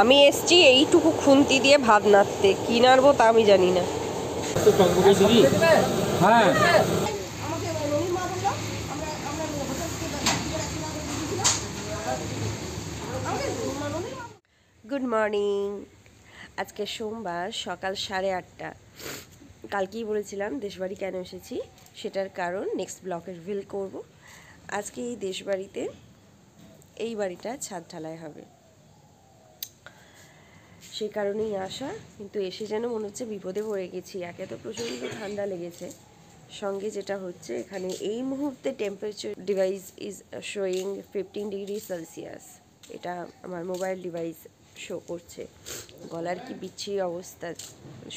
আমি এসছি এইটুকু খুন্তি দিয়ে ভাত নাড়তে, কি নাড়বো তা আমি জানি না। হ্যাঁ গুড মর্নিং। আজকে সোমবার সকাল 8:30। কালকেই বলেছিলাম দেশবাড়ি কেন এসেছি, সেটার কারণ নেক্সট ব্লগে রিভিল করব। আজকে এই দেশবাড়িতে এই বাড়িটা ছাদ ঢালাই হবে, সেই কারণেই আসা। কিন্তু এসে যেন মনে হচ্ছে বিপদে পড়ে গেছি। একে তো প্রচণ্ড ঠান্ডা লেগেছে, সঙ্গে যেটা হচ্ছে এখানে এই মুহূর্তে temperature device is showing 15 degree Celsius. এটা আমার মোবাইল ডিভাইস শো করছে। গলার কি বিচ্ছিরি অবস্থা,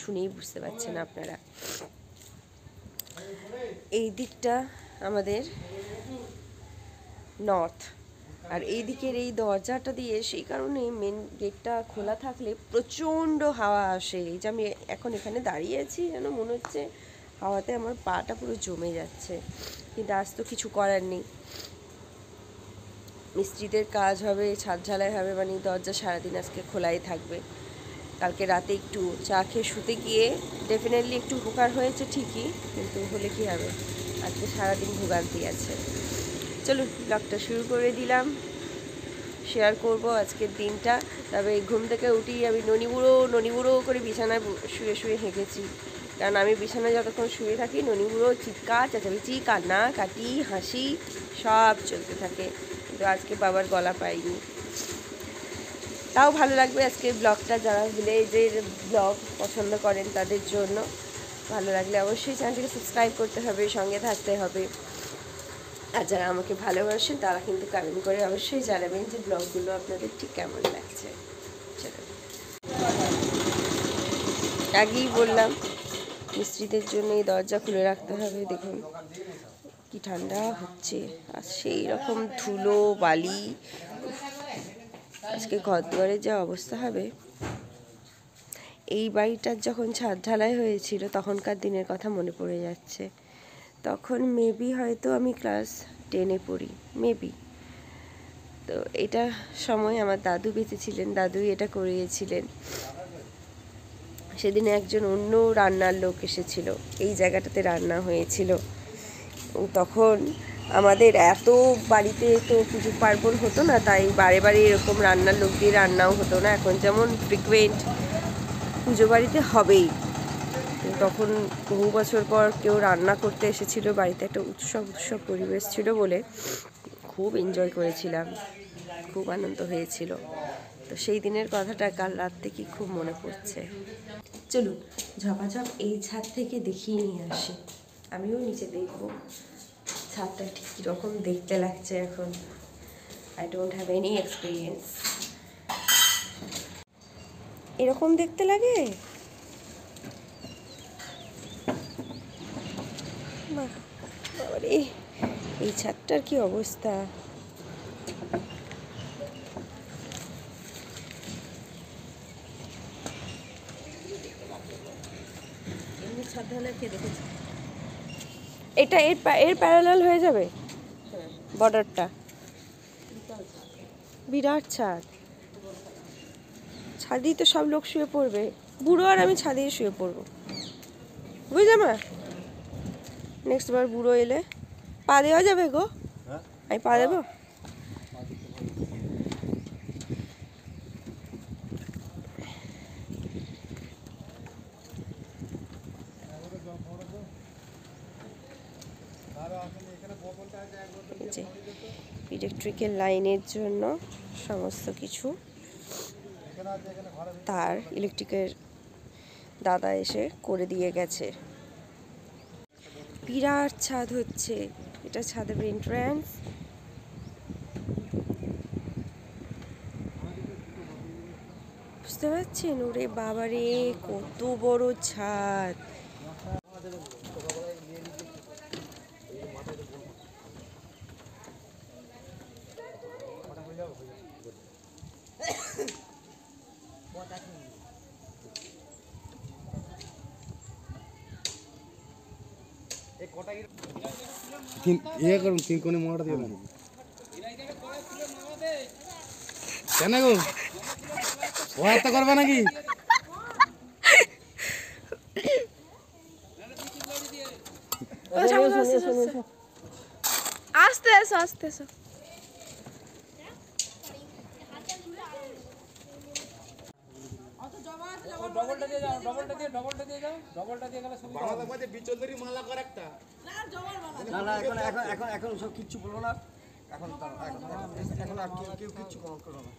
শুনেই বুঝতে পারছেন আপনারা। এই দিকটা আমাদের নর্থ, আর এই দিকের এই দরজাটা দিয়ে সেই কারণে মেন গেটটা খোলা থাকলে প্রচণ্ড হাওয়া আসে। এই যে আমি এখন এখানে দাঁড়িয়ে আছি, যেন মনে হচ্ছে হাওয়াতে আমার পাটা পুরো জমে যাচ্ছে। কিন্তু আজ তো কিছু করার নেই, মিস্ত্রিদের কাজ হবে, ছাদ ঢালাই হবে, মানে দরজা সারাদিন আজকে খোলাই থাকবে। কালকে রাতে একটু চা খেয়ে শুতে গিয়ে ডেফিনেটলি একটু উপকার হয়েছে ঠিকই, কিন্তু হলে কি হবে, আজকে সারাদিন ভোগান্তি আছে। চলুন ব্লগটা শুরু করে দিলাম, শেয়ার করব আজকের দিনটা। তবে ঘুম থেকে উঠি আমি ননিবুড়ো করে বিছানায় শুয়ে শুয়ে হেঁকেছি। কারণ আমি বিছানায় যতক্ষণ শুয়ে থাকি ননিবুড়ো চিৎকার চেঁচামেচি কান্না কাটি হাসি সব চলতে থাকে। কিন্তু আজকে বাবার গলা পাইনি। তাও ভালো লাগবে আজকের ব্লগটা, যারা ভিলেজের ব্লগ পছন্দ করেন তাদের জন্য। ভালো লাগলে অবশ্যই চ্যানেলটিকে সাবস্ক্রাইব করতে হবে, সঙ্গে থাকতে হবে। আর যারা আমাকে ভালোবাসেন তারা কিন্তু কমেন্ট করে অবশ্যই জানাবেন যে ব্লগগুলো আপনাদের ঠিক কেমন লাগছে। চলো, আগেই বললাম মিস্ত্রিদের জন্য এই দরজা খুলে রাখতে হবে। দেখুন কি ঠান্ডা হচ্ছে, আর সেই রকম ধুলো বালি। আজকে ঘর দুয়ারের যা অবস্থা হবে। এই বাড়িটার যখন ছাদ ঢালাই হয়েছিল তখনকার দিনের কথা মনে পড়ে যাচ্ছে। তখন মেবি হয়তো আমি ক্লাস 10-এ পড়ি, মেবি। তো এটা সময় আমার দাদু বেঁচে ছিলেন, দাদুই এটা করিয়েছিলেন। সেদিন একজন অন্য রান্নার লোক এসেছিল, এই জায়গাটাতে রান্না হয়েছিল। তখন আমাদের এত বাড়িতে তো পুজো পার্বণ হতো না, তাই বারে বারে এরকম রান্নার লোক দিয়ে রান্নাও হতো না। এখন যেমন ফ্রিকুয়েন্ট পুজো বাড়িতে হবেই, তখন বহু বছর পর কেউ রান্না করতে এসেছিল বাড়িতে। একটা উৎসব পরিবেশ ছিল বলে খুব এনজয় করেছিলাম, খুব আনন্দ হয়েছিল। তো সেই দিনের কথাটা কাল রাত থেকে খুব মনে পড়ছে। চলুন ঝপাঝপ এই ছাদ থেকে দেখিয়ে নিয়ে আসি, আমিও নিচে দেখব ছাদটা ঠিক কীরকম দেখতে লাগছে এখন। I don't have any experience. এরকম দেখতে লাগে। বাবারে, এই ছাদটার কি অবস্থা। এমনি ছাদ ঢালাই কে দেখেছে? এটা এর প্যারালাল হয়ে যাবে বর্ডারটা। বিরাট ছাদ, ছাদেই তো সব লোক শুয়ে পড়বে। বুড়ো আর আমি ছাদেই শুয়ে পড়বো, বুঝলে মা? নেক্সট বার বুড়ো এলে পা দেওয়া যাবে গো? আমি পা দেবো? ইলেকট্রিক্যাল লাইনের জন্য সমস্ত কিছু তার ইলেকট্রিকের দাদা এসে করে দিয়ে গেছে। বিরাট ছাদ হচ্ছে, এটা ছাদের এন্ট্রান্স। বুঝতে পারছেন? ওরে বাবারে কত বড় ছাদ। তিন কোণে মোড়া দিয়ে দেন কেন গো? ও হত্যা করবে নাকি? আস্তে এসো, আস্তে এসো। ডবলটা দিয়ে যাও, ডবলটা দিয়ে যাও, ডবলটা দিয়ে গেলে সুবিধা হবে। বাংলা মধ্যে বিচলদেরই মালা কর একটা। না না এখন সব কিচ্ছু বলবো না। এখন আর কেউ কিচ্ছু কমেন্ট করো না।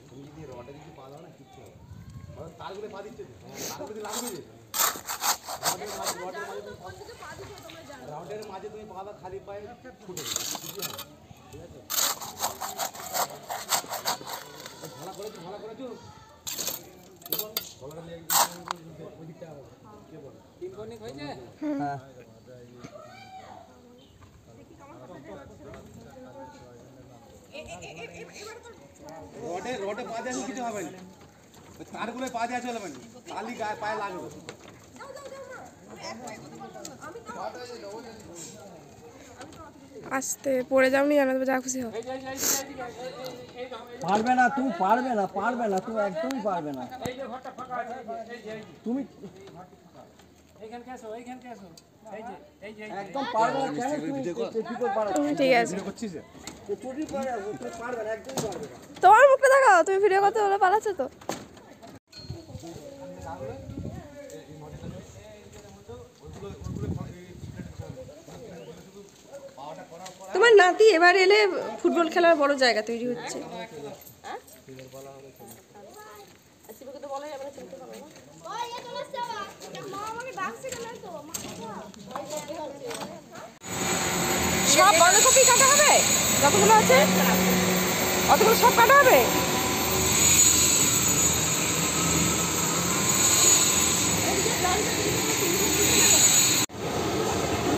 তুমি যদি রডে কিছু পা দাও না কিচ্ছু হবে। তারগুলো পা দিচ্ছে, তারগুলো লাগবে। রডের মাঝে তুমি পা দাও, খালি পায়ে ফুটে যাবে, কিছু হবে না। ঠিক আছে? ভালো করেছো, ভালো করেছো। ভালো করে ওদিকটা কে বলে? তিন কর্নিক হয়েছে? হ্যাঁ রডে পা দিয়ে কিছু হবে না, তারগুলো পা দেওয়া চলবে না, খালি গায়ে পায়ে লাগবে। আস্তে পড়ে যাওনি, জানা যা খুশি হোক। পারবে না, তুমি পারবে না, তুমি একদমই পারবে না। এই যে ঘরটা ফাঁকা আছে, তুমি এইখানকে আসো, এইখানকে আসো। এই যে একদম পারবে না। কেন তুমি কি করে পারবে? ঠিক আছে, করছিস চুরি করে তুমি পারবে না, একদমই পারবে না। তোমার মুখটা দেখাও, তুমি ভিডিও করতে বলে পালাচ্ছো তো। তোমার নাতি এবার এলে ফুটবল খেলার বড় জায়গা তৈরি হচ্ছে। সব বাঁধাকপি কাটা হবে, যতগুলো আছে অতগুলো সব কাটা হবে।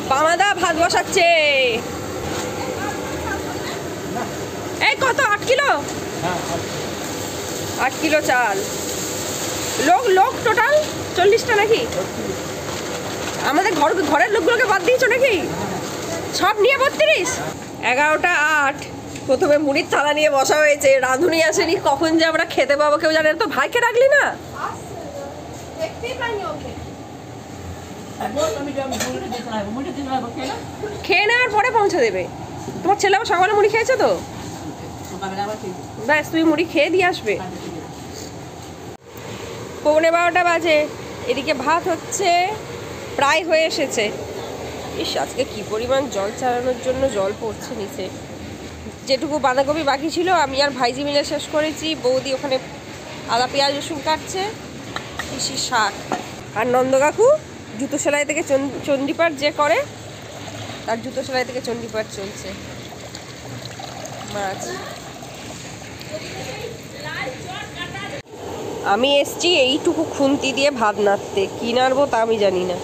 বামাদা ভাত বসাচ্ছে। এই কত, 8 কিলো? 8 কিলো চাল। লোক টোটাল 40টা নাকি? আমাদের ঘরের লোকগুলোকে বাদ দিয়েছো নাকি? সব নিয়ে 32? 11টা 8। প্রথমে মুড়ির থালা নিয়ে বসা হয়েছে, রাঁধুনি আসেনি, কখন যে আমরা খেতে পাবো কেউ জানে না। তো ভাইকে রাখলি না? খেয়ে নেওয়ার পরে পৌঁছে দেবে। তোমার ছেলে আবার সকালে মুড়ি খেয়েছে তো? ব্যাস, তুমি মুড়ি খেয়ে দিয়ে আসবে। 11:15 বাজে, এদিকে ভাত হচ্ছে, প্রায় হয়ে এসেছে। ইস, আজকে কি পরিমাণ জল চালানোর জন্য জল পড়ছে নিচে। যেটুকু বাঁধাকপি বাকি ছিল আমি আর ভাইজি মিলে শেষ করেছি। বৌদি ওখানে আদা পেঁয়াজ রসুন কাটছে, পিসি শাক। আর নন্দ কাকু জুতো সেলাই থেকে চণ্ডীপাঠ যে করে, তার জুতো সেলাই থেকে চণ্ডীপাঠ চলছে। মাছ। আমি এসছি এইটুকু খুন্তি দিয়ে ভাত নাড়তে, কি নাড়বো তা আমি জানি না।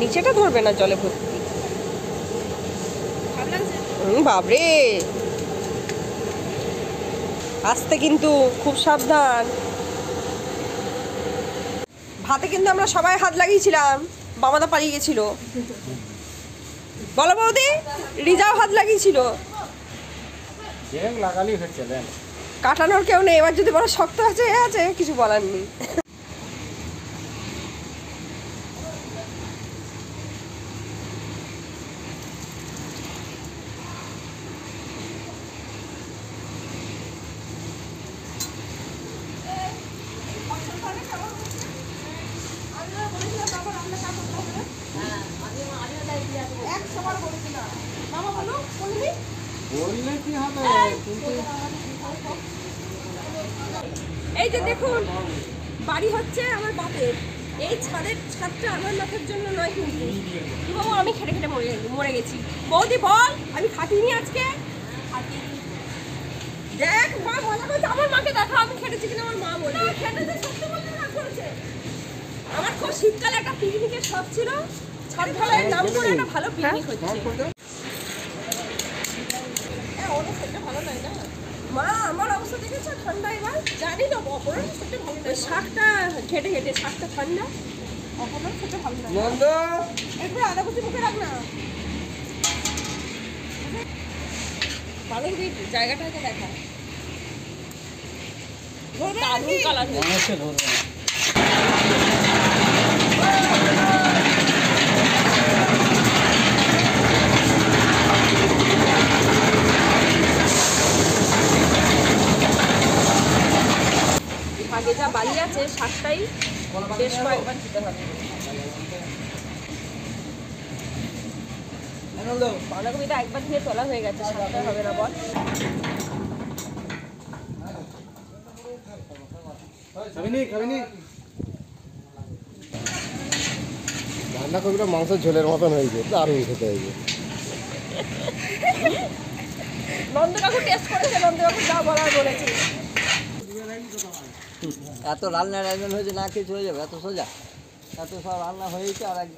নিচেটা ধরবে না জলে ভর্তি। বাবরে, আসতে কিন্তু খুব সাবধান। ভাতে কিন্তু আমরা সবাই হাত লাগিয়েছিলাম, বাবাদা পালিয়ে গেছিল। বলো বৌদি, রিজাও হাত লাগিয়েছিল। লাগালি হচ্ছে, কাটানোর কেউ নেই, এবার যদি বড় শক্ত আছে কিছু বলার নেই। বললে কি হবে? এই যে দেখুন, বাড়ি হচ্ছে আমার বাপের। এই ছাদটা আমার মাথার জন্য নয় কিন্তু। কি বাবু, আমি খেটে খেটে মরে গেছি। বৌদি বল, আমি খাটিনি আজকে। খেটেছি কিনা আমার মা বলবে। না খেটেছে, সত্যি বলতে রাগ করেছে। আমার খুব শীতকালে একটা পিকনিকের শখ ছিল, ছাদ ঢালাইয়ের নাম করে একটা ভালো পিকনিক হচ্ছে। মা আমার অবস্থা দেখেছো ঠান্ডা এবার? জানি না অপরাধ সেটা ভালো না, শাকটা ঘেটে ঘেটে শাকটা ঠান্ডা, অপরাধ সেটা ভালো না। নন্দ একটু আদা কুচি মুখে রাখ না। ভালো করে জায়গাটাকে দেখা, দারুণ কালার হয়েছে। আগে যা বালি আছে শাকটাই বেশ কয়েকবার দিতে হবে। বাঁধাকপিটা একবার দিয়ে তোলা হয়ে গেছে, শাকটা হবে না বল। খাবিনি বাঁধাকপিটা মাংসের ঝোলের মতন হয়েছে, দারুণ খেতে হয়েছে। নন্দকাকু টেস্ট করেছে, নন্দকাকু যা বলার বলেছে। এত রান্নার আয়োজন হয়েছে, না কিছু হয়ে যাবে এত সোজা? এত সব রান্না হয়েছে আর এক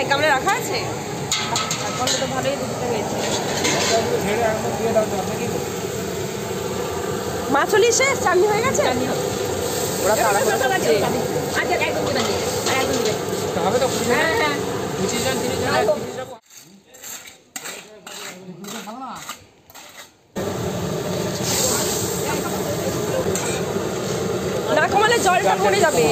এক গামলা রাখা আছে, তারপরে তো ভালোই দেখতে হয়েছে। মাছলি শেষ, চাটনি হয়ে গেছে। ওরা তাড়াহুড়ো করছে। আচ্ছা একদম দিবেন, আর একদম দিবেন। হবে তো হ্যাঁ হ্যাঁ 25 জন 30 জন 30 জন। না কমালে জলটা পড়ে যাবে।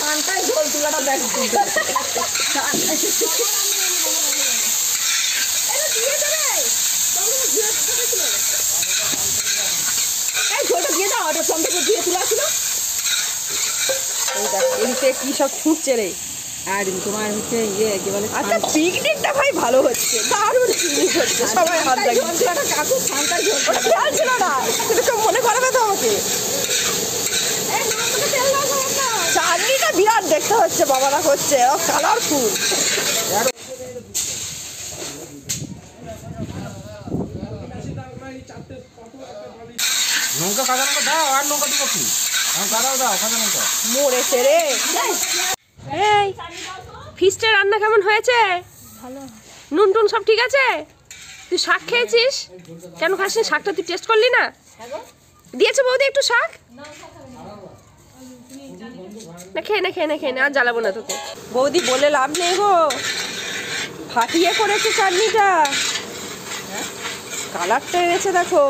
কানটায় জল তুলাটা দেখ। কি সব ছুটছে রে। আর তোমার হচ্ছে ইয়ে কি বলে আচ্ছা পিকনিকটা ভাই ভালো হচ্ছে, দারুণ পিকনিক হচ্ছে, সবাই হাত লাগিয়ে। কাকু ঠান্ডায় জল ওটা খেয়াল ছিল না, কিন্তু কেউ মনে করাবে তো আমাকে। চাটনিটা বিরাট দেখতে হচ্ছে, বাবারা করছে কালারফুল। নৌকা কাঁচা নৌকা দাও, আর নৌকা দিব কি? দাও দাও কাঁচা নৌকা। মরেছে রে। এই ফিস্টের রান্না কেমন হয়েছে? নুন টুন সব ঠিক আছে? তুই শাক খেয়েছিস? কেন খাসনি শাকটা? তুই টেস্ট করলি না? দিয়েছে বৌদি একটু শাক? না খেয়ে না খেয়ে না খেয়ে না, আর জ্বালাবো না তোকে। বৌদি বলে লাভ নেই গো, ফাটিয়ে করেছে চাটনিটা, কালারটা এনেছে দেখো।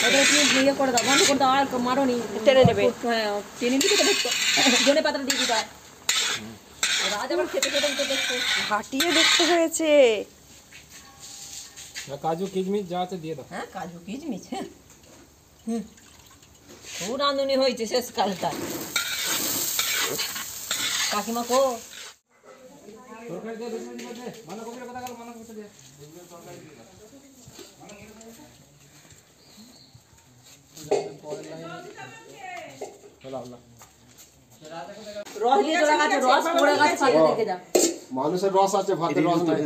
এটা তুমি ইয়ে করে দাও, বন্ধ করে দাও, আর মারো নি। টেনে নেবে। হ্যাঁ টেনে দিতে দেখো, ধনে পাতা দিয়ে দিবা। রাজ আবার খেতে খেতে তো দেখো ফাটিয়ে দেখতে হয়েছে। কাজু কিশমিশ যা আছে দিয়ে দাও। হ্যাঁ কাজু কিশমিশ খুব রাঁধুনি হয়েছে শেষকালটা। কাকিমা কো তরকারি দিয়ে দে, বাঁধাকপির কথা গেল, বাঁধাকপিটা দে। রস দিয়ে চলে গেছে, রস পড়ে গেছে, পাশে থেকে যা। মানুষের রস আছে, ভাতের রস নাই।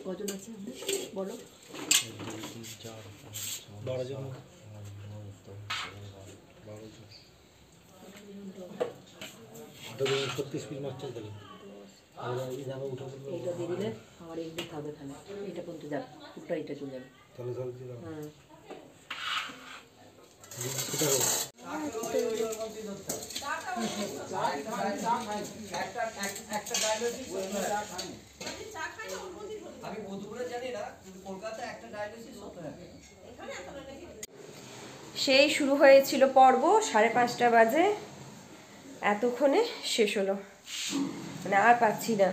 কজন আছে বলো? 12 জন। 36 পিস মাছ চলতে এইটা দিয়ে দিলে আমার একদিন থাকবে তাহলে এইটা পর্যন্ত যাবে পুরোটা এইটা চলে যাবে তাহলে তাহলে দিলাম হ্যাঁ আমি বোধপুরে জানি না কিন্তু কলকাতায় একটা ডায়ালিসিস হতে হবে। সেই শুরু হয়েছিল পর্ব 5:30 বাজে, এতক্ষণে শেষ হলো। মানে আর পাচ্ছি না।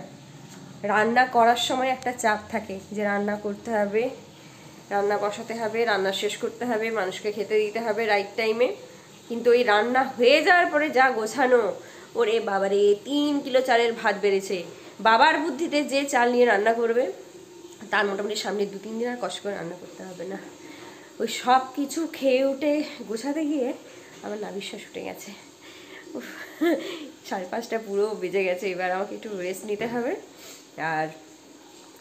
রান্না করার সময় একটা চাপ থাকে যে রান্না করতে হবে, রান্না বসাতে হবে, রান্না শেষ করতে হবে, মানুষকে খেতে দিতে হবে রাইট টাইমে। কিন্তু ওই রান্না হয়ে যাওয়ার পরে যা গোছানো, ওরে বাবারে 3 কিলো চালের ভাত বেড়েছে। বাবার বুদ্ধিতে যে চাল নিয়ে রান্না করবে তার মোটামুটি সামনে 2-3 দিন আর কষ্ট করে রান্না করতে হবে না। ওই সব কিছু খেয়ে উঠে গোছাতে গিয়ে আমার নাভিশ্বাস উঠে গেছে। 5:30 পুরো বেজে গেছে। এবার আমাকে একটু রেস্ট নিতে হবে। আর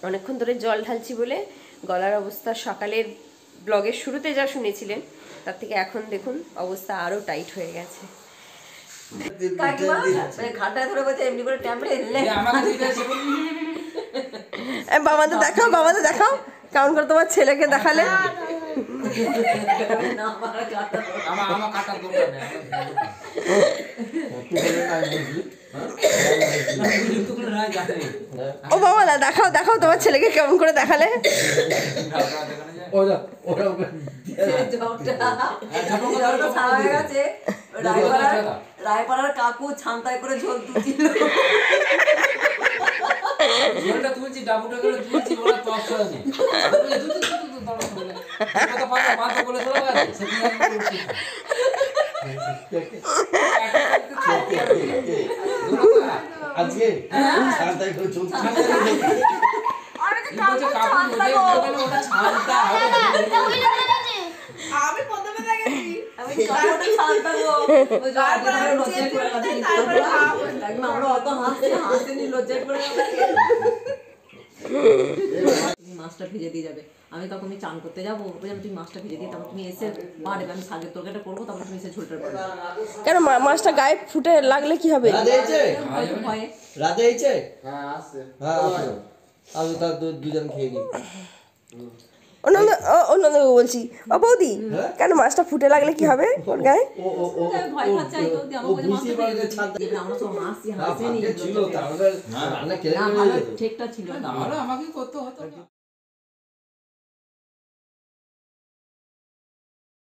অনেকক্ষণ ধরে জল ঢালছি বলে গলার অবস্থা সকালের ব্লগের শুরুতে যা শুনেছিলেন তার থেকে এখন দেখুন অবস্থা আরও টাইট হয়ে গেছে। কাকিমা মানে ঘাটায় ধরে বলছে এমনি করে ট্যাবলেট এলে আমাকে দিতে এসে বাবাদের দেখাও, বাবাদের দেখাও কেমন করে তোমার ছেলেকে দেখালে। না আমার কাটা আমার কাটার দরকার নেই ও বাবা না, দেখাও দেখাও তোমার ছেলেকে কেমন করে দেখালে। রায়পাড়ার কাকু ছান্তায় করে ঝোল তুলছিল। ঝোলটা তুলছি, ডাবুটা করে তুলছি, ওরা টপ হয়নি। মাথা বলে চলে গেছে। আজকে সারাটাই করে চলছে আমি প্রথমে দেখেছি আমি কাকুটা ছানতাগো ওই তারপরে লজ্জা করে কথা তারপরে আমরা অত হাসিনি লজ্জা করে তুমি মাছটা ভেজে দিয়ে যাবে। আমি তখন তুমি চান করতে যাবো, বললাম তুমি মাছটা ভেজে দিয়ে, তারপর তুমি এসে বাড়বে, আমি শাকের তরকারিটা করবো, তারপর তুমি এসে ঝোলটা করবে। কেন মাছটা গায়ে ফুটে লাগলে কি হবে? রাধে হয়েছে হয়তো ভয়ে রাধে হয়েছে হ্যাঁ আসছে হ্যাঁ আসো আমি তার দুজন খেয়ে নিই। অন্য বলছি, ও বৌদি কেন মাছটা ফুটে লাগলে কি হবে ওর গায়ে? ভয় খাচ্ছে, আমি তো আমাকে বলছে মাছটা ভেজে দিয়ে আমরা সব হাসি হাসিনি ছিল তাহলে রান্না কেড়ে না নিয়ে ভালো যেত। ঠিকটা ছিল না। আমাকে করতে হতো।